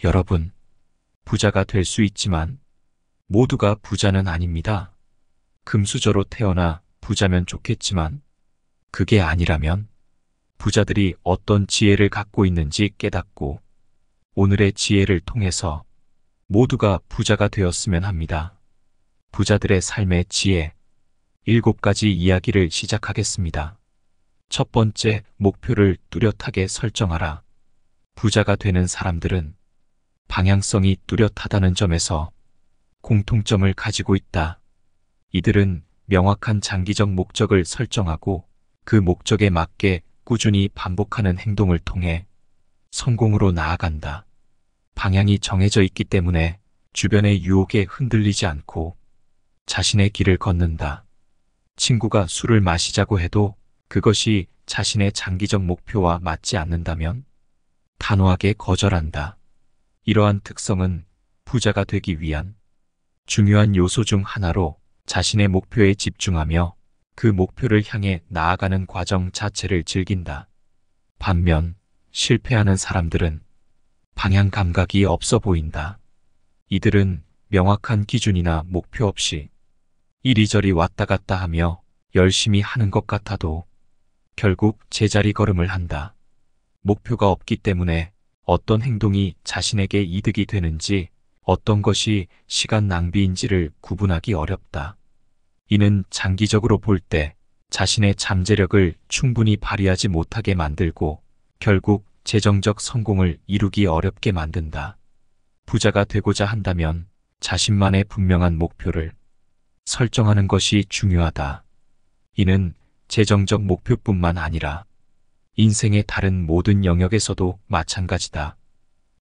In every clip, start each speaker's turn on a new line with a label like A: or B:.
A: 여러분, 부자가 될 수 있지만 모두가 부자는 아닙니다. 금수저로 태어나 부자면 좋겠지만 그게 아니라면 부자들이 어떤 지혜를 갖고 있는지 깨닫고 오늘의 지혜를 통해서 모두가 부자가 되었으면 합니다. 부자들의 삶의 지혜 7가지 이야기를 시작하겠습니다. 첫 번째, 목표를 뚜렷하게 설정하라. 부자가 되는 사람들은 방향성이 뚜렷하다는 점에서 공통점을 가지고 있다. 이들은 명확한 장기적 목적을 설정하고 그 목적에 맞게 꾸준히 반복하는 행동을 통해 성공으로 나아간다. 방향이 정해져 있기 때문에 주변의 유혹에 흔들리지 않고 자신의 길을 걷는다. 친구가 술을 마시자고 해도 그것이 자신의 장기적 목표와 맞지 않는다면 단호하게 거절한다. 이러한 특성은 부자가 되기 위한 중요한 요소 중 하나로 자신의 목표에 집중하며 그 목표를 향해 나아가는 과정 자체를 즐긴다. 반면 실패하는 사람들은 방향 감각이 없어 보인다. 이들은 명확한 기준이나 목표 없이 이리저리 왔다 갔다 하며 열심히 하는 것 같아도 결국 제자리 걸음을 한다. 목표가 없기 때문에 어떤 행동이 자신에게 이득이 되는지 어떤 것이 시간 낭비인지를 구분하기 어렵다. 이는 장기적으로 볼 때 자신의 잠재력을 충분히 발휘하지 못하게 만들고 결국 재정적 성공을 이루기 어렵게 만든다. 부자가 되고자 한다면 자신만의 분명한 목표를 설정하는 것이 중요하다. 이는 재정적 목표뿐만 아니라 인생의 다른 모든 영역에서도 마찬가지다.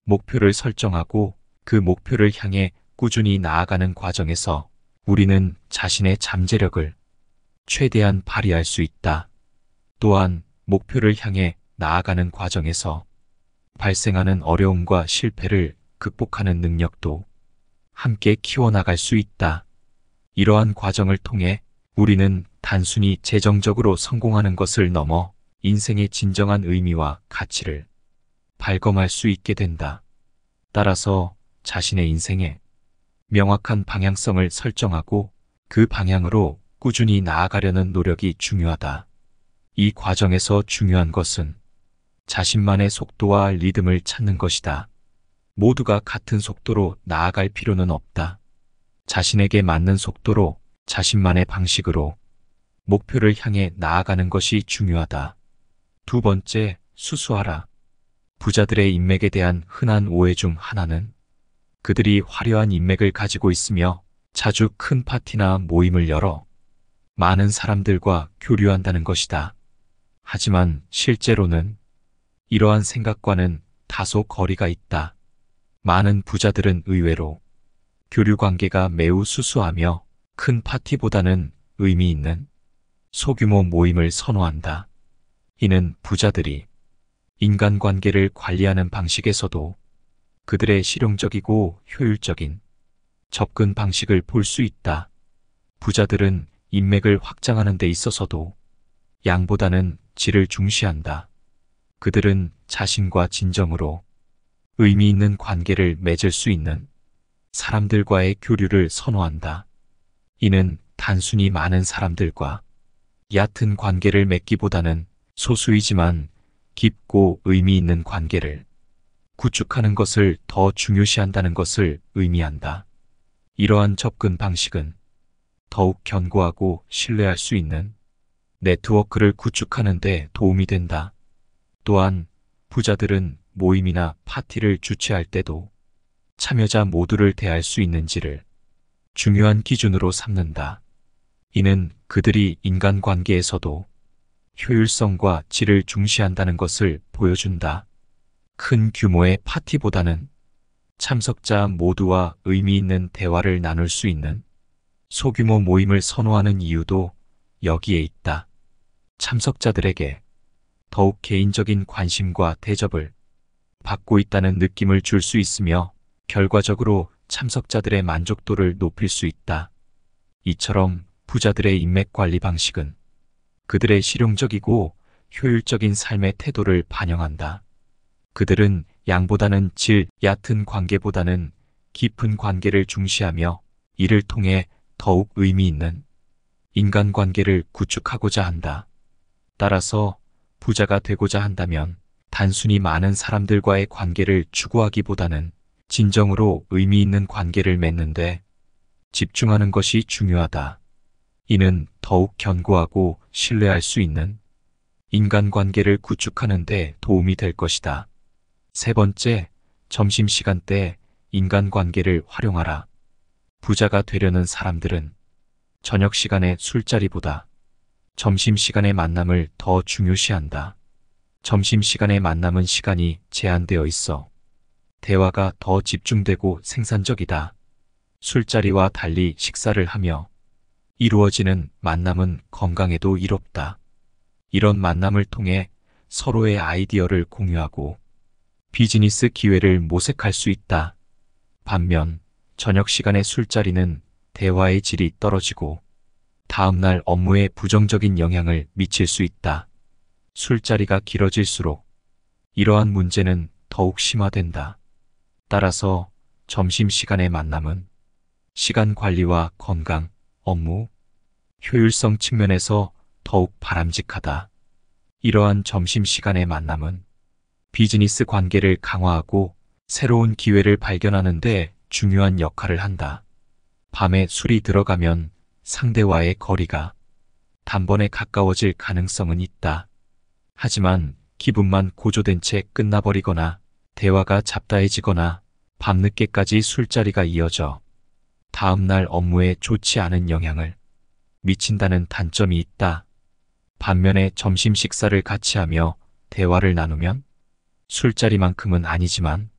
A: 목표를 설정하고 그 목표를 향해 꾸준히 나아가는 과정에서 우리는 자신의 잠재력을 최대한 발휘할 수 있다. 또한 목표를 향해 나아가는 과정에서 발생하는 어려움과 실패를 극복하는 능력도 함께 키워나갈 수 있다. 이러한 과정을 통해 우리는 단순히 재정적으로 성공하는 것을 넘어 인생의 진정한 의미와 가치를 발견할 수 있게 된다. 따라서 자신의 인생에 명확한 방향성을 설정하고 그 방향으로 꾸준히 나아가려는 노력이 중요하다. 이 과정에서 중요한 것은 자신만의 속도와 리듬을 찾는 것이다. 모두가 같은 속도로 나아갈 필요는 없다. 자신에게 맞는 속도로 자신만의 방식으로 목표를 향해 나아가는 것이 중요하다. 두 번째, 수수하라. 부자들의 인맥에 대한 흔한 오해 중 하나는 그들이 화려한 인맥을 가지고 있으며 자주 큰 파티나 모임을 열어 많은 사람들과 교류한다는 것이다. 하지만 실제로는 이러한 생각과는 다소 거리가 있다. 많은 부자들은 의외로 교류 관계가 매우 수수하며 큰 파티보다는 의미 있는 소규모 모임을 선호한다. 이는 부자들이 인간관계를 관리하는 방식에서도 그들의 실용적이고 효율적인 접근 방식을 볼 수 있다. 부자들은 인맥을 확장하는 데 있어서도 양보다는 질을 중시한다. 그들은 자신과 진정으로 의미 있는 관계를 맺을 수 있는 사람들과의 교류를 선호한다. 이는 단순히 많은 사람들과 얕은 관계를 맺기보다는 소수이지만 깊고 의미 있는 관계를 구축하는 것을 더 중요시한다는 것을 의미한다. 이러한 접근 방식은 더욱 견고하고 신뢰할 수 있는 네트워크를 구축하는 데 도움이 된다. 또한 부자들은 모임이나 파티를 주최할 때도 참여자 모두를 대할 수 있는지를 중요한 기준으로 삼는다. 이는 그들이 인간관계에서도 효율성과 질을 중시한다는 것을 보여준다. 큰 규모의 파티보다는 참석자 모두와 의미 있는 대화를 나눌 수 있는 소규모 모임을 선호하는 이유도 여기에 있다. 참석자들에게 더욱 개인적인 관심과 대접을 받고 있다는 느낌을 줄 수 있으며 결과적으로 참석자들의 만족도를 높일 수 있다. 이처럼 부자들의 인맥 관리 방식은 그들의 실용적이고 효율적인 삶의 태도를 반영한다. 그들은 양보다는 질, 얕은 관계보다는 깊은 관계를 중시하며 이를 통해 더욱 의미 있는 인간관계를 구축하고자 한다. 따라서 부자가 되고자 한다면 단순히 많은 사람들과의 관계를 추구하기보다는 진정으로 의미 있는 관계를 맺는데 집중하는 것이 중요하다. 이는 더욱 견고하고 신뢰할 수 있는 인간관계를 구축하는 데 도움이 될 것이다. 세 번째, 점심시간 때 인간관계를 활용하라. 부자가 되려는 사람들은 저녁 시간의 술자리보다 점심시간의 만남을 더 중요시한다. 점심시간의 만남은 시간이 제한되어 있어 대화가 더 집중되고 생산적이다. 술자리와 달리 식사를 하며 이루어지는 만남은 건강에도 이롭다. 이런 만남을 통해 서로의 아이디어를 공유하고 비즈니스 기회를 모색할 수 있다. 반면 저녁 시간의 술자리는 대화의 질이 떨어지고 다음날 업무에 부정적인 영향을 미칠 수 있다. 술자리가 길어질수록 이러한 문제는 더욱 심화된다. 따라서 점심시간의 만남은 시간 관리와 건강, 업무, 효율성 측면에서 더욱 바람직하다. 이러한 점심시간의 만남은 비즈니스 관계를 강화하고 새로운 기회를 발견하는 데 중요한 역할을 한다. 밤에 술이 들어가면 상대와의 거리가 단번에 가까워질 가능성은 있다. 하지만 기분만 고조된 채 끝나버리거나 대화가 잡다해지거나 밤늦게까지 술자리가 이어져 다음날 업무에 좋지 않은 영향을 미친다는 단점이 있다. 반면에 점심 식사를 같이 하며 대화를 나누면 술자리만큼은 아니지만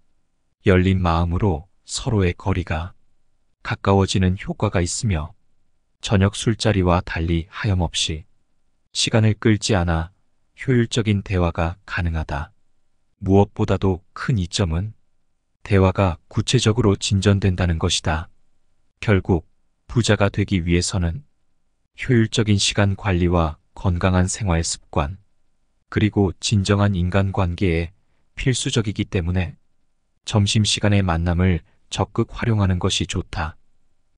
A: 열린 마음으로 서로의 거리가 가까워지는 효과가 있으며 저녁 술자리와 달리 하염없이 시간을 끌지 않아 효율적인 대화가 가능하다. 무엇보다도 큰 이점은 대화가 구체적으로 진전된다는 것이다. 결국 부자가 되기 위해서는 효율적인 시간 관리와 건강한 생활 습관, 그리고 진정한 인간관계에 필수적이기 때문에 점심시간의 만남을 적극 활용하는 것이 좋다.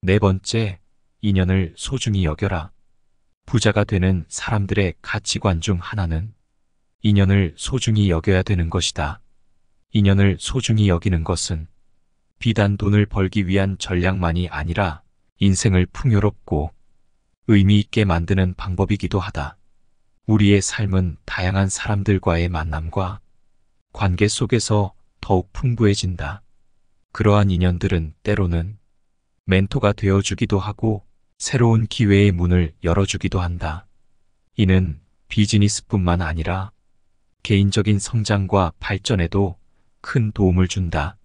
A: 네 번째, 인연을 소중히 여겨라. 부자가 되는 사람들의 가치관 중 하나는 인연을 소중히 여겨야 되는 것이다. 인연을 소중히 여기는 것은 비단 돈을 벌기 위한 전략만이 아니라 인생을 풍요롭고 의미 있게 만드는 방법이기도 하다. 우리의 삶은 다양한 사람들과의 만남과 관계 속에서 더욱 풍부해진다. 그러한 인연들은 때로는 멘토가 되어주기도 하고 새로운 기회의 문을 열어주기도 한다. 이는 비즈니스뿐만 아니라 개인적인 성장과 발전에도 큰 도움을 준다.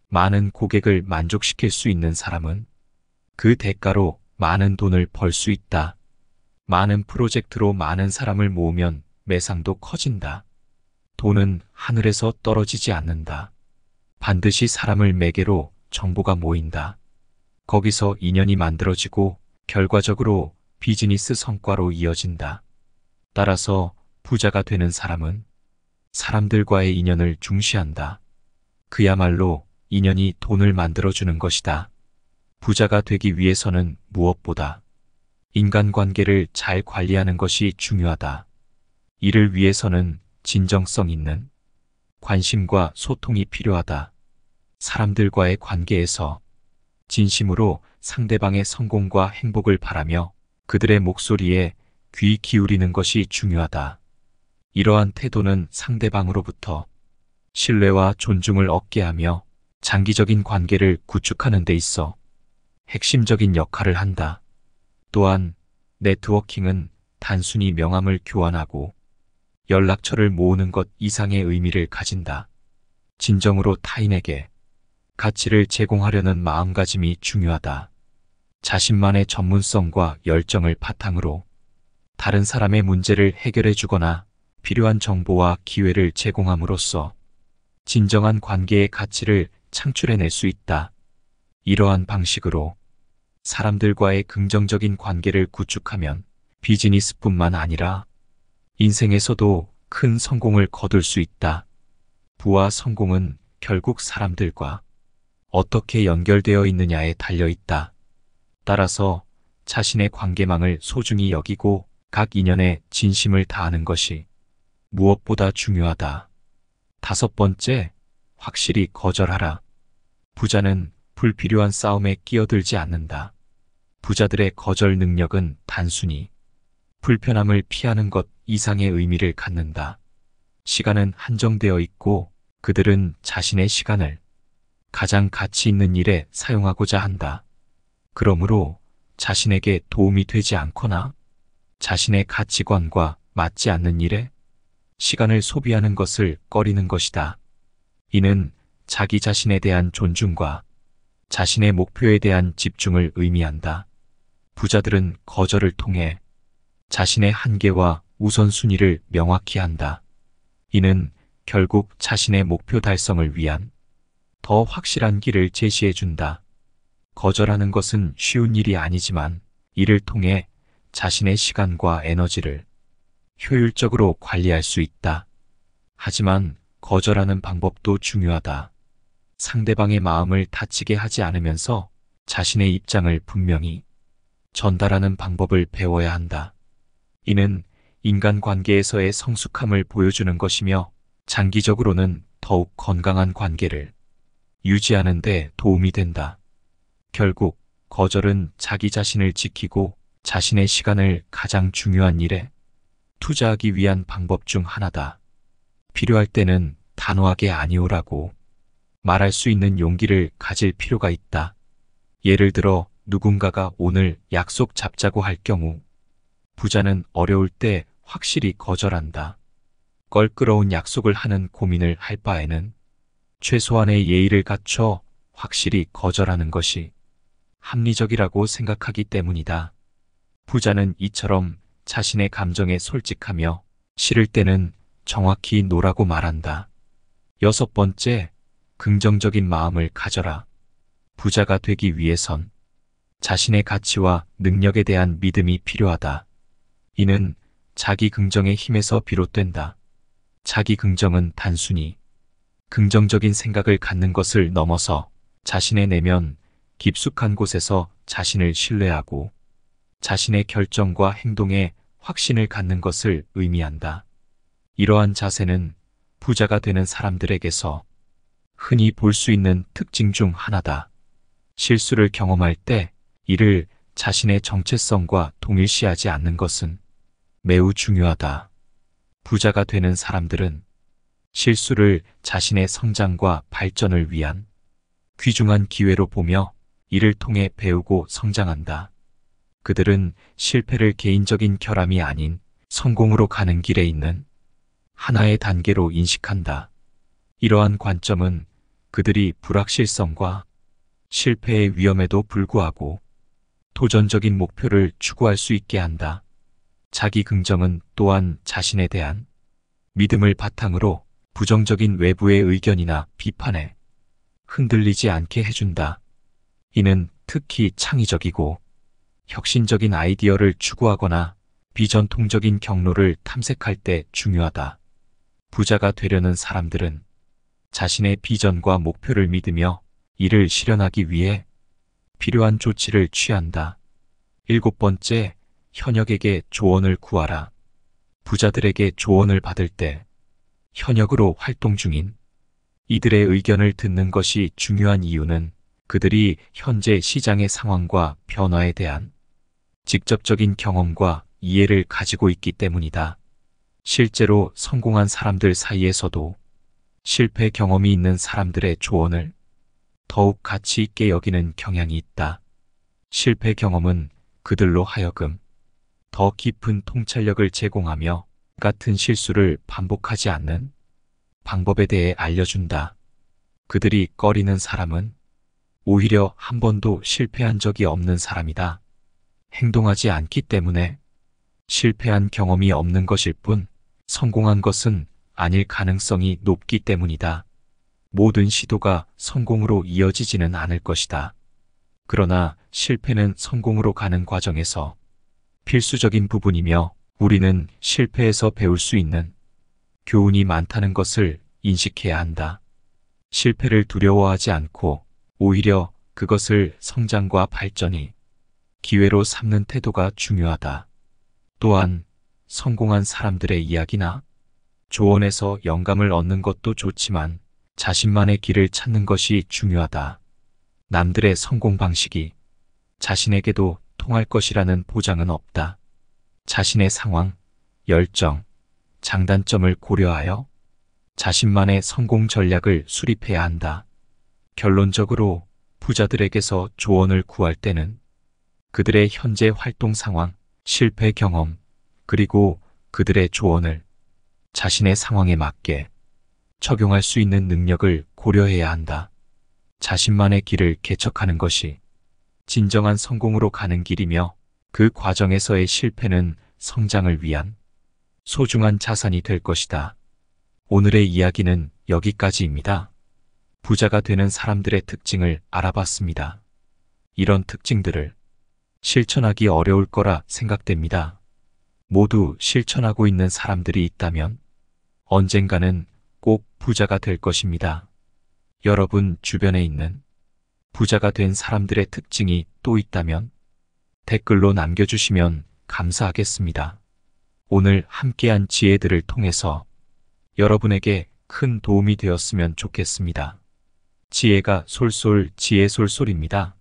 A: 많은 고객을 만족시킬 수 있는 사람은 그 대가로 많은 돈을 벌 수 있다. 많은 프로젝트로 많은 사람을 모으면 매상도 커진다. 돈은 하늘에서 떨어지지 않는다. 반드시 사람을 매개로 정보가 모인다. 거기서 인연이 만들어지고 결과적으로 비즈니스 성과로 이어진다. 따라서 부자가 되는 사람은 사람들과의 인연을 중시한다. 그야말로 인연이 돈을 만들어주는 것이다. 부자가 되기 위해서는 무엇보다 인간관계를 잘 관리하는 것이 중요하다. 이를 위해서는 진정성 있는 관심과 소통이 필요하다. 사람들과의 관계에서 진심으로 상대방의 성공과 행복을 바라며 그들의 목소리에 귀 기울이는 것이 중요하다. 이러한 태도는 상대방으로부터 신뢰와 존중을 얻게 하며 장기적인 관계를 구축하는 데 있어 핵심적인 역할을 한다. 또한 네트워킹은 단순히 명함을 교환하고 연락처를 모으는 것 이상의 의미를 가진다. 진정으로 타인에게 가치를 제공하려는 마음가짐이 중요하다. 자신만의 전문성과 열정을 바탕으로 다른 사람의 문제를 해결해 주거나 필요한 정보와 기회를 제공함으로써 진정한 관계의 가치를 창출해낼 수 있다. 이러한 방식으로 사람들과의 긍정적인 관계를 구축하면 비즈니스뿐만 아니라 인생에서도 큰 성공을 거둘 수 있다. 부와 성공은 결국 사람들과 어떻게 연결되어 있느냐에 달려 있다. 따라서 자신의 관계망을 소중히 여기고 각 인연에 진심을 다하는 것이 무엇보다 중요하다. 5번째, 확실히 거절하라. 부자는 불필요한 싸움에 끼어들지 않는다. 부자들의 거절 능력은 단순히 불편함을 피하는 것 이상의 의미를 갖는다. 시간은 한정되어 있고 그들은 자신의 시간을 가장 가치 있는 일에 사용하고자 한다. 그러므로 자신에게 도움이 되지 않거나 자신의 가치관과 맞지 않는 일에 시간을 소비하는 것을 꺼리는 것이다. 이는 자기 자신에 대한 존중과 자신의 목표에 대한 집중을 의미한다. 부자들은 거절을 통해 자신의 한계와 우선순위를 명확히 한다. 이는 결국 자신의 목표 달성을 위한 더 확실한 길을 제시해 준다. 거절하는 것은 쉬운 일이 아니지만 이를 통해 자신의 시간과 에너지를 효율적으로 관리할 수 있다. 하지만 거절하는 방법도 중요하다. 상대방의 마음을 다치게 하지 않으면서 자신의 입장을 분명히 전달하는 방법을 배워야 한다. 이는 인간관계에서의 성숙함을 보여주는 것이며 장기적으로는 더욱 건강한 관계를 유지하는 데 도움이 된다. 결국 거절은 자기 자신을 지키고 자신의 시간을 가장 중요한 일에 투자하기 위한 방법 중 하나다. 필요할 때는 단호하게 아니오라고 말할 수 있는 용기를 가질 필요가 있다. 예를 들어 누군가가 오늘 약속 잡자고 할 경우 부자는 어려울 때 확실히 거절한다. 껄끄러운 약속을 하는 고민을 할 바에는 최소한의 예의를 갖춰 확실히 거절하는 것이 합리적이라고 생각하기 때문이다. 부자는 이처럼 자신의 감정에 솔직하며 싫을 때는 정확히 노라고 말한다. 6번째, 긍정적인 마음을 가져라. 부자가 되기 위해선 자신의 가치와 능력에 대한 믿음이 필요하다. 이는 자기 긍정의 힘에서 비롯된다. 자기 긍정은 단순히 긍정적인 생각을 갖는 것을 넘어서 자신의 내면 깊숙한 곳에서 자신을 신뢰하고 자신의 결정과 행동에 확신을 갖는 것을 의미한다. 이러한 자세는 부자가 되는 사람들에게서 흔히 볼 수 있는 특징 중 하나다. 실수를 경험할 때 이를 자신의 정체성과 동일시하지 않는 것은 매우 중요하다. 부자가 되는 사람들은 실수를 자신의 성장과 발전을 위한 귀중한 기회로 보며 이를 통해 배우고 성장한다. 그들은 실패를 개인적인 결함이 아닌 성공으로 가는 길에 있는 하나의 단계로 인식한다. 이러한 관점은 그들이 불확실성과 실패의 위험에도 불구하고 도전적인 목표를 추구할 수 있게 한다. 자기 긍정은 또한 자신에 대한 믿음을 바탕으로 부정적인 외부의 의견이나 비판에 흔들리지 않게 해준다. 이는 특히 창의적이고 혁신적인 아이디어를 추구하거나 비전통적인 경로를 탐색할 때 중요하다. 부자가 되려는 사람들은 자신의 비전과 목표를 믿으며 이를 실현하기 위해 필요한 조치를 취한다. 7번째, 현역에게 조언을 구하라. 부자들에게 조언을 받을 때 현역으로 활동 중인 이들의 의견을 듣는 것이 중요한 이유는 그들이 현재 시장의 상황과 변화에 대한 직접적인 경험과 이해를 가지고 있기 때문이다. 실제로 성공한 사람들 사이에서도 실패 경험이 있는 사람들의 조언을 더욱 가치 있게 여기는 경향이 있다. 실패 경험은 그들로 하여금 더 깊은 통찰력을 제공하며 같은 실수를 반복하지 않는 방법에 대해 알려준다. 그들이 꺼리는 사람은 오히려 한 번도 실패한 적이 없는 사람이다. 행동하지 않기 때문에 실패한 경험이 없는 것일 뿐 성공한 것은 아닐 가능성이 높기 때문이다. 모든 시도가 성공으로 이어지지는 않을 것이다. 그러나 실패는 성공으로 가는 과정에서 필수적인 부분이며 우리는 실패에서 배울 수 있는 교훈이 많다는 것을 인식해야 한다. 실패를 두려워하지 않고 오히려 그것을 성장과 발전이 기회로 삼는 태도가 중요하다. 또한 성공한 사람들의 이야기나 조언에서 영감을 얻는 것도 좋지만 자신만의 길을 찾는 것이 중요하다. 남들의 성공 방식이 자신에게도 통할 것이라는 보장은 없다. 자신의 상황, 열정, 장단점을 고려하여 자신만의 성공 전략을 수립해야 한다. 결론적으로 부자들에게서 조언을 구할 때는 그들의 현재 활동 상황, 실패 경험, 그리고 그들의 조언을 자신의 상황에 맞게 적용할 수 있는 능력을 고려해야 한다. 자신만의 길을 개척하는 것이 진정한 성공으로 가는 길이며 그 과정에서의 실패는 성장을 위한 소중한 자산이 될 것이다. 오늘의 이야기는 여기까지입니다. 부자가 되는 사람들의 특징을 알아봤습니다. 이런 특징들을 실천하기 어려울 거라 생각됩니다. 모두 실천하고 있는 사람들이 있다면 언젠가는 꼭 부자가 될 것입니다. 여러분 주변에 있는 부자가 된 사람들의 특징이 또 있다면 댓글로 남겨주시면 감사하겠습니다. 오늘 함께한 지혜들을 통해서 여러분에게 큰 도움이 되었으면 좋겠습니다. 지혜가 솔솔 지혜솔솔입니다.